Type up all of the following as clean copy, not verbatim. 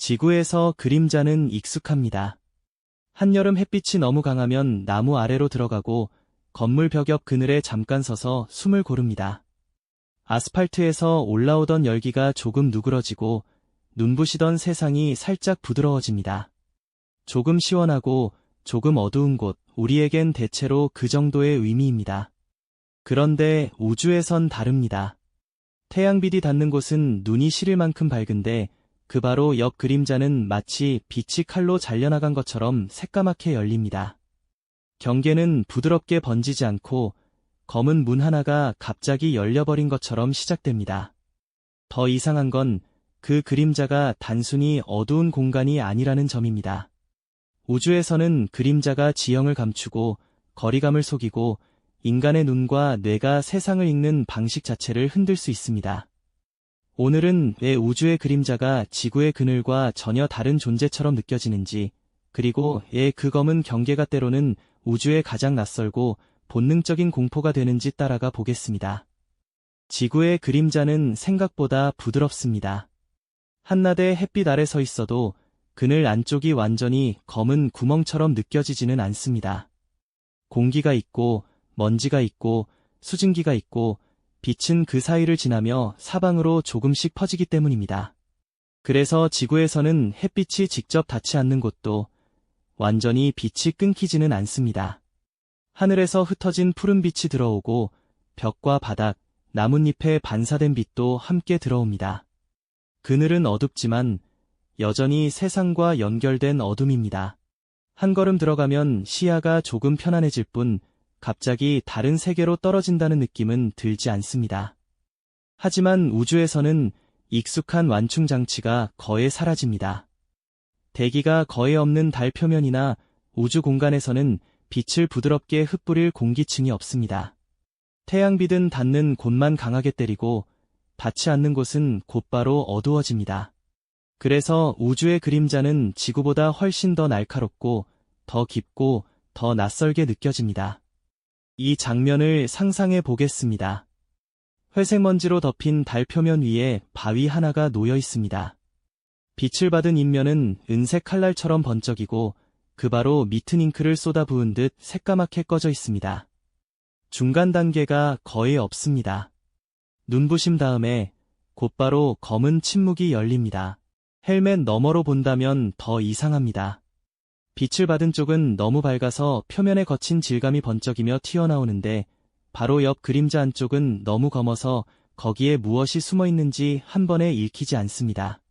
지구에서 그림자는 익숙합니다. 한여름 햇빛이 너무 강하면 나무 아래로 들어가고 건물 벽 옆 그늘에 잠깐 서서 숨을 고릅니다. 아스팔트에서 올라오던 열기가 조금 누그러지고 눈부시던 세상이 살짝 부드러워집니다. 조금 시원하고 조금 어두운 곳, 우리에겐 대체로 그 정도의 의미입니다. 그런데 우주에선 다릅니다. 태양빛이 닿는 곳은 눈이 시릴 만큼 밝은데 그 바로 옆 그림자는 마치 빛이 칼로 잘려나간 것처럼 새까맣게 열립니다. 경계는 부드럽게 번지지 않고 검은 문 하나가 갑자기 열려버린 것처럼 시작됩니다. 더 이상한 건 그 그림자가 단순히 어두운 공간이 아니라는 점입니다. 우주에서는 그림자가 지형을 감추고 거리감을 속이고 인간의 눈과 뇌가 세상을 읽는 방식 자체를 흔들 수 있습니다. 오늘은 왜 우주의 그림자가 지구의 그늘과 전혀 다른 존재처럼 느껴지는지, 그리고 왜 그 검은 경계가 때로는 우주에 가장 낯설고 본능적인 공포가 되는지 따라가 보겠습니다. 지구의 그림자는 생각보다 부드럽습니다. 한낮에 햇빛 아래 서 있어도 그늘 안쪽이 완전히 검은 구멍처럼 느껴지지는 않습니다. 공기가 있고 먼지가 있고 수증기가 있고 빛은 그 사이를 지나며 사방으로 조금씩 퍼지기 때문입니다. 그래서 지구에서는 햇빛이 직접 닿지 않는 곳도 완전히 빛이 끊기지는 않습니다. 하늘에서 흩어진 푸른 빛이 들어오고 벽과 바닥, 나뭇잎에 반사된 빛도 함께 들어옵니다. 그늘은 어둡지만 여전히 세상과 연결된 어둠입니다. 한 걸음 들어가면 시야가 조금 편안해질 뿐 갑자기 다른 세계로 떨어진다는 느낌은 들지 않습니다. 하지만 우주에서는 익숙한 완충 장치가 거의 사라집니다. 대기가 거의 없는 달 표면이나 우주 공간에서는 빛을 부드럽게 흩뿌릴 공기층이 없습니다. 태양빛은 닿는 곳만 강하게 때리고 닿지 않는 곳은 곧바로 어두워집니다. 그래서 우주의 그림자는 지구보다 훨씬 더 날카롭고 더 깊고 더 낯설게 느껴집니다. 이 장면을 상상해 보겠습니다. 회색 먼지로 덮인 달 표면 위에 바위 하나가 놓여 있습니다. 빛을 받은 입면은 은색 칼날처럼 번쩍이고 그 바로 미튼 잉크를 쏟아부은 듯 새까맣게 꺼져 있습니다. 중간 단계가 거의 없습니다. 눈부심 다음에 곧바로 검은 침묵이 열립니다. 헬멧 너머로 본다면 더 이상합니다. 빛을 받은 쪽은 너무 밝아서 표면에 거친 질감이 번쩍이며 튀어나오는데 바로 옆 그림자 안쪽은 너무 검어서 거기에 무엇이 숨어 있는지 한 번에 읽히지 않습니다.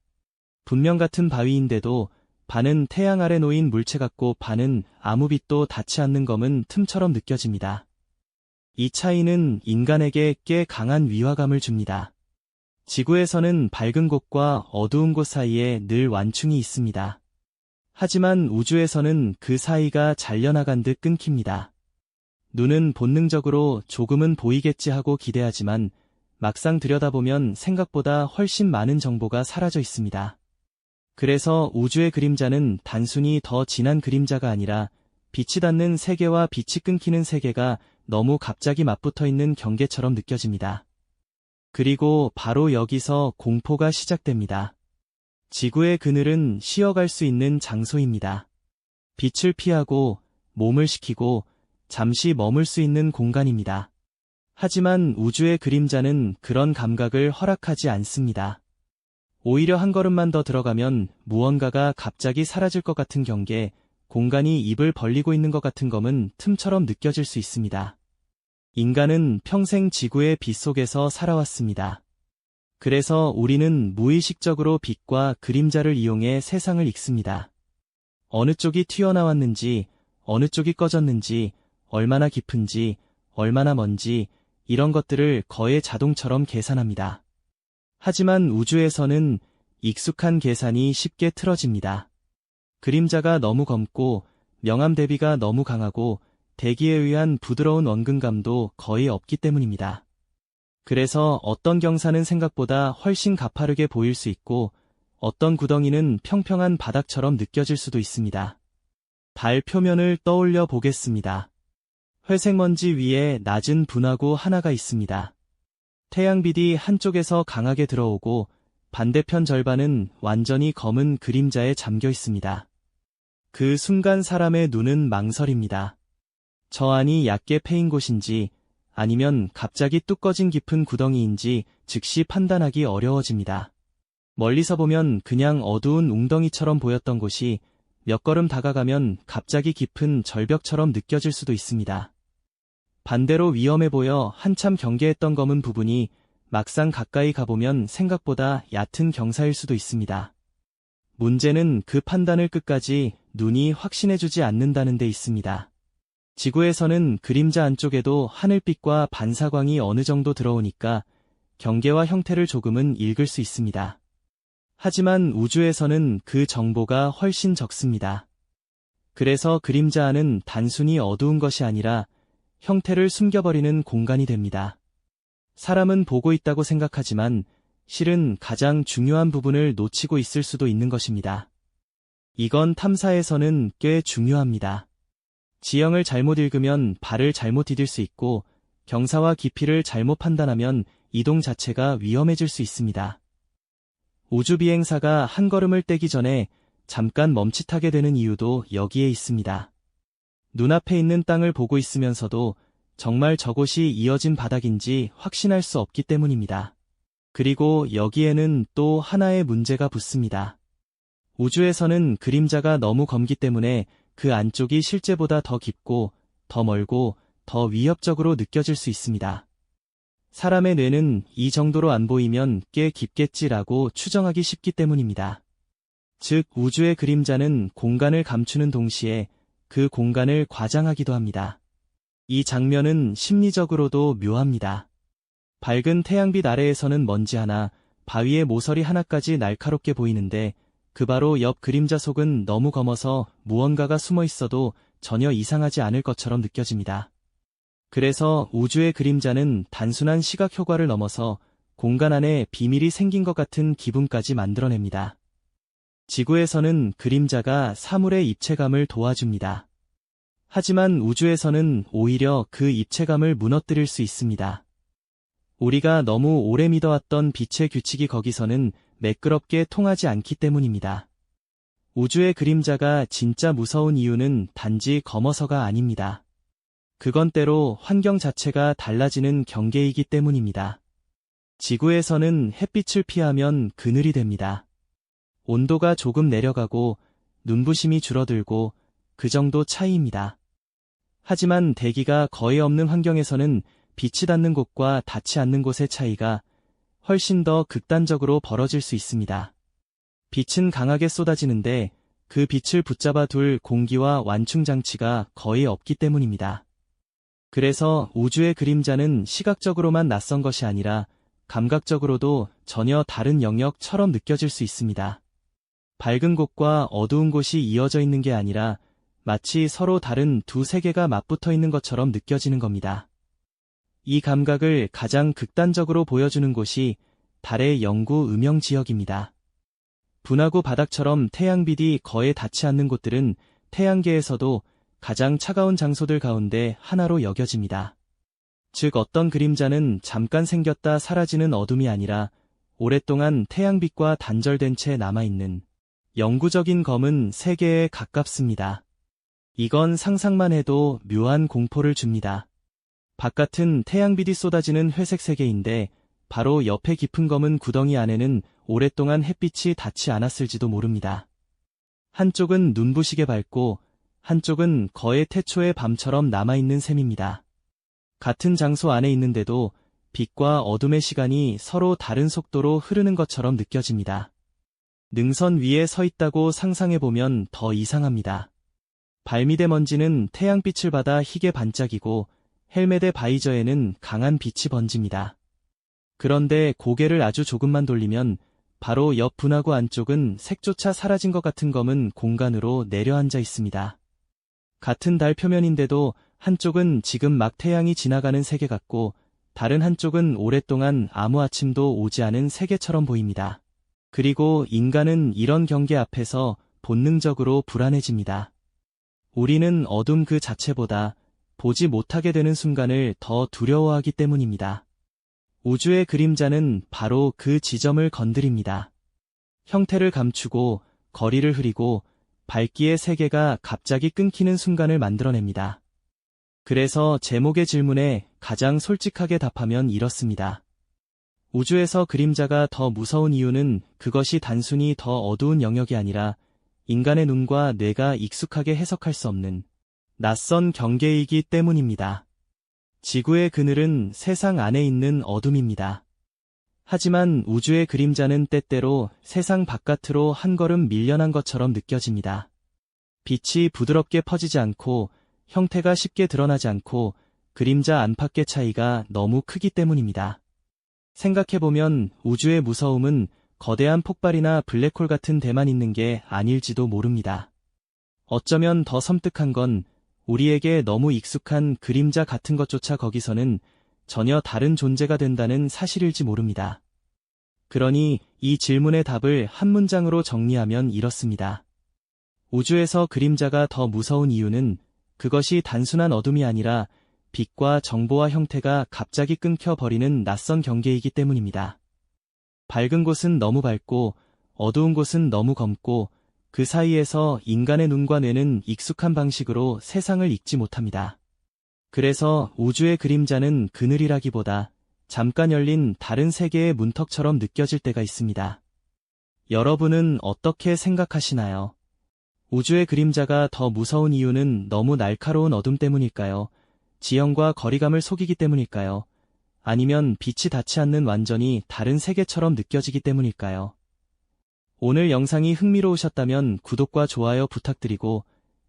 분명 같은 바위인데도 반은 태양 아래 놓인 물체 같고 반은 아무 빛도 닿지 않는 검은 틈처럼 느껴집니다. 이 차이는 인간에게 꽤 강한 위화감을 줍니다. 지구에서는 밝은 곳과 어두운 곳 사이에 늘 완충이 있습니다. 하지만 우주에서는 그 사이가 잘려나간 듯 끊깁니다. 눈은 본능적으로 조금은 보이겠지 하고 기대하지만 막상 들여다보면 생각보다 훨씬 많은 정보가 사라져 있습니다. 그래서 우주의 그림자는 단순히 더 진한 그림자가 아니라 빛이 닿는 세계와 빛이 끊기는 세계가 너무 갑자기 맞붙어 있는 경계처럼 느껴집니다. 그리고 바로 여기서 공포가 시작됩니다. 지구의 그늘은 쉬어갈 수 있는 장소입니다. 빛을 피하고 몸을 식히고 잠시 머물 수 있는 공간입니다. 하지만 우주의 그림자는 그런 감각을 허락하지 않습니다. 오히려 한 걸음만 더 들어가면 무언가가 갑자기 사라질 것 같은 경계, 공간이 입을 벌리고 있는 것 같은 검은 틈처럼 느껴질 수 있습니다. 인간은 평생 지구의 빛 속에서 살아왔습니다. 그래서 우리는 무의식적으로 빛과 그림자를 이용해 세상을 읽습니다. 어느 쪽이 튀어나왔는지, 어느 쪽이 꺼졌는지, 얼마나 깊은지, 얼마나 먼지, 이런 것들을 거의 자동처럼 계산합니다. 하지만 우주에서는 익숙한 계산이 쉽게 틀어집니다. 그림자가 너무 검고 명암 대비가 너무 강하고 대기에 의한 부드러운 원근감도 거의 없기 때문입니다. 그래서 어떤 경사는 생각보다 훨씬 가파르게 보일 수 있고 어떤 구덩이는 평평한 바닥처럼 느껴질 수도 있습니다. 달 표면을 떠올려 보겠습니다. 회색 먼지 위에 낮은 분화구 하나가 있습니다. 태양빛이 한쪽에서 강하게 들어오고 반대편 절반은 완전히 검은 그림자에 잠겨 있습니다. 그 순간 사람의 눈은 망설입니다. 저 안이 얕게 패인 곳인지 아니면 갑자기 뚝 꺼진 깊은 구덩이인지 즉시 판단하기 어려워집니다. 멀리서 보면 그냥 어두운 웅덩이처럼 보였던 곳이 몇 걸음 다가가면 갑자기 깊은 절벽처럼 느껴질 수도 있습니다. 반대로 위험해 보여 한참 경계했던 검은 부분이 막상 가까이 가보면 생각보다 얕은 경사일 수도 있습니다. 문제는 그 판단을 끝까지 눈이 확신해주지 않는다는 데 있습니다. 지구에서는 그림자 안쪽에도 하늘빛과 반사광이 어느 정도 들어오니까 경계와 형태를 조금은 읽을 수 있습니다. 하지만 우주에서는 그 정보가 훨씬 적습니다. 그래서 그림자 안은 단순히 어두운 것이 아니라 형태를 숨겨버리는 공간이 됩니다. 사람은 보고 있다고 생각하지만 실은 가장 중요한 부분을 놓치고 있을 수도 있는 것입니다. 이건 탐사에서는 꽤 중요합니다. 지형을 잘못 읽으면 발을 잘못 디딜 수 있고 경사와 깊이를 잘못 판단하면 이동 자체가 위험해질 수 있습니다. 우주비행사가 한 걸음을 떼기 전에 잠깐 멈칫하게 되는 이유도 여기에 있습니다. 눈앞에 있는 땅을 보고 있으면서도 정말 저곳이 이어진 바닥인지 확신할 수 없기 때문입니다. 그리고 여기에는 또 하나의 문제가 붙습니다. 우주에서는 그림자가 너무 검기 때문에 그 안쪽이 실제보다 더 깊고, 더 멀고, 더 위협적으로 느껴질 수 있습니다. 사람의 뇌는 이 정도로 안 보이면 꽤 깊겠지라고 추정하기 쉽기 때문입니다. 즉, 우주의 그림자는 공간을 감추는 동시에 그 공간을 과장하기도 합니다. 이 장면은 심리적으로도 묘합니다. 밝은 태양빛 아래에서는 먼지 하나, 바위의 모서리 하나까지 날카롭게 보이는데 그 바로 옆 그림자 속은 너무 검어서 무언가가 숨어 있어도 전혀 이상하지 않을 것처럼 느껴집니다. 그래서 우주의 그림자는 단순한 시각 효과를 넘어서 공간 안에 비밀이 생긴 것 같은 기분까지 만들어냅니다. 지구에서는 그림자가 사물의 입체감을 도와줍니다. 하지만 우주에서는 오히려 그 입체감을 무너뜨릴 수 있습니다. 우리가 너무 오래 믿어왔던 빛의 규칙이 거기서는 매끄럽게 통하지 않기 때문입니다. 우주의 그림자가 진짜 무서운 이유는 단지 검어서가 아닙니다. 그건 때로 환경 자체가 달라지는 경계이기 때문입니다. 지구에서는 햇빛을 피하면 그늘이 됩니다. 온도가 조금 내려가고 눈부심이 줄어들고 그 정도 차이입니다. 하지만 대기가 거의 없는 환경에서는 빛이 닿는 곳과 닿지 않는 곳의 차이가 훨씬 더 극단적으로 벌어질 수 있습니다. 빛은 강하게 쏟아지는데 그 빛을 붙잡아 둘 공기와 완충 장치가 거의 없기 때문입니다. 그래서 우주의 그림자는 시각적으로만 낯선 것이 아니라 감각적으로도 전혀 다른 영역처럼 느껴질 수 있습니다. 밝은 곳과 어두운 곳이 이어져 있는 게 아니라 마치 서로 다른 두 세계가 맞붙어 있는 것처럼 느껴지는 겁니다. 이 감각을 가장 극단적으로 보여주는 곳이 달의 영구 음영 지역입니다. 분화구 바닥처럼 태양빛이 거의 닿지 않는 곳들은 태양계에서도 가장 차가운 장소들 가운데 하나로 여겨집니다. 즉 어떤 그림자는 잠깐 생겼다 사라지는 어둠이 아니라 오랫동안 태양빛과 단절된 채 남아있는 영구적인 검은 세계에 가깝습니다. 이건 상상만 해도 묘한 공포를 줍니다. 바깥은 태양빛이 쏟아지는 회색 세계인데 바로 옆에 깊은 검은 구덩이 안에는 오랫동안 햇빛이 닿지 않았을지도 모릅니다. 한쪽은 눈부시게 밝고 한쪽은 거의 태초의 밤처럼 남아있는 셈입니다. 같은 장소 안에 있는데도 빛과 어둠의 시간이 서로 다른 속도로 흐르는 것처럼 느껴집니다. 능선 위에 서 있다고 상상해보면 더 이상합니다. 발밑의 먼지는 태양빛을 받아 희게 반짝이고 헬멧의 바이저에는 강한 빛이 번집니다. 그런데 고개를 아주 조금만 돌리면 바로 옆 분화구 안쪽은 색조차 사라진 것 같은 검은 공간으로 내려앉아 있습니다. 같은 달 표면인데도 한쪽은 지금 막 태양이 지나가는 세계 같고 다른 한쪽은 오랫동안 아무 아침도 오지 않은 세계처럼 보입니다. 그리고 인간은 이런 경계 앞에서 본능적으로 불안해집니다. 우리는 어둠 그 자체보다 보지 못하게 되는 순간을 더 두려워하기 때문입니다. 우주의 그림자는 바로 그 지점을 건드립니다. 형태를 감추고 거리를 흐리고 밝기의 세계가 갑자기 끊기는 순간을 만들어냅니다. 그래서 제목의 질문에 가장 솔직하게 답하면 이렇습니다. 우주에서 그림자가 더 무서운 이유는 그것이 단순히 더 어두운 영역이 아니라 인간의 눈과 뇌가 익숙하게 해석할 수 없는 낯선 경계이기 때문입니다. 지구의 그늘은 세상 안에 있는 어둠입니다. 하지만 우주의 그림자는 때때로 세상 바깥으로 한 걸음 밀려난 것처럼 느껴집니다. 빛이 부드럽게 퍼지지 않고 형태가 쉽게 드러나지 않고 그림자 안팎의 차이가 너무 크기 때문입니다. 생각해보면 우주의 무서움은 거대한 폭발이나 블랙홀 같은 데만 있는 게 아닐지도 모릅니다. 어쩌면 더 섬뜩한 건 우리에게 너무 익숙한 그림자 같은 것조차 거기서는 전혀 다른 존재가 된다는 사실일지 모릅니다. 그러니 이 질문의 답을 한 문장으로 정리하면 이렇습니다. 우주에서 그림자가 더 무서운 이유는 그것이 단순한 어둠이 아니라 빛과 정보와 형태가 갑자기 끊겨버리는 낯선 경계이기 때문입니다. 밝은 곳은 너무 밝고 어두운 곳은 너무 검고 그 사이에서 인간의 눈과 뇌는 익숙한 방식으로 세상을 읽지 못합니다. 그래서 우주의 그림자는 그늘이라기보다 잠깐 열린 다른 세계의 문턱처럼 느껴질 때가 있습니다. 여러분은 어떻게 생각하시나요? 우주의 그림자가 더 무서운 이유는 너무 날카로운 어둠 때문일까요? 지형과 거리감을 속이기 때문일까요? 아니면 빛이 닿지 않는 완전히 다른 세계처럼 느껴지기 때문일까요? 오늘 영상이 흥미로우셨다면 구독과 좋아요 부탁드리고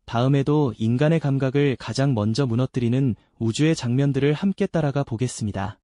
다음에도 인간의 감각을 가장 먼저 무너뜨리는 우주의 장면들을 함께 따라가 보겠습니다.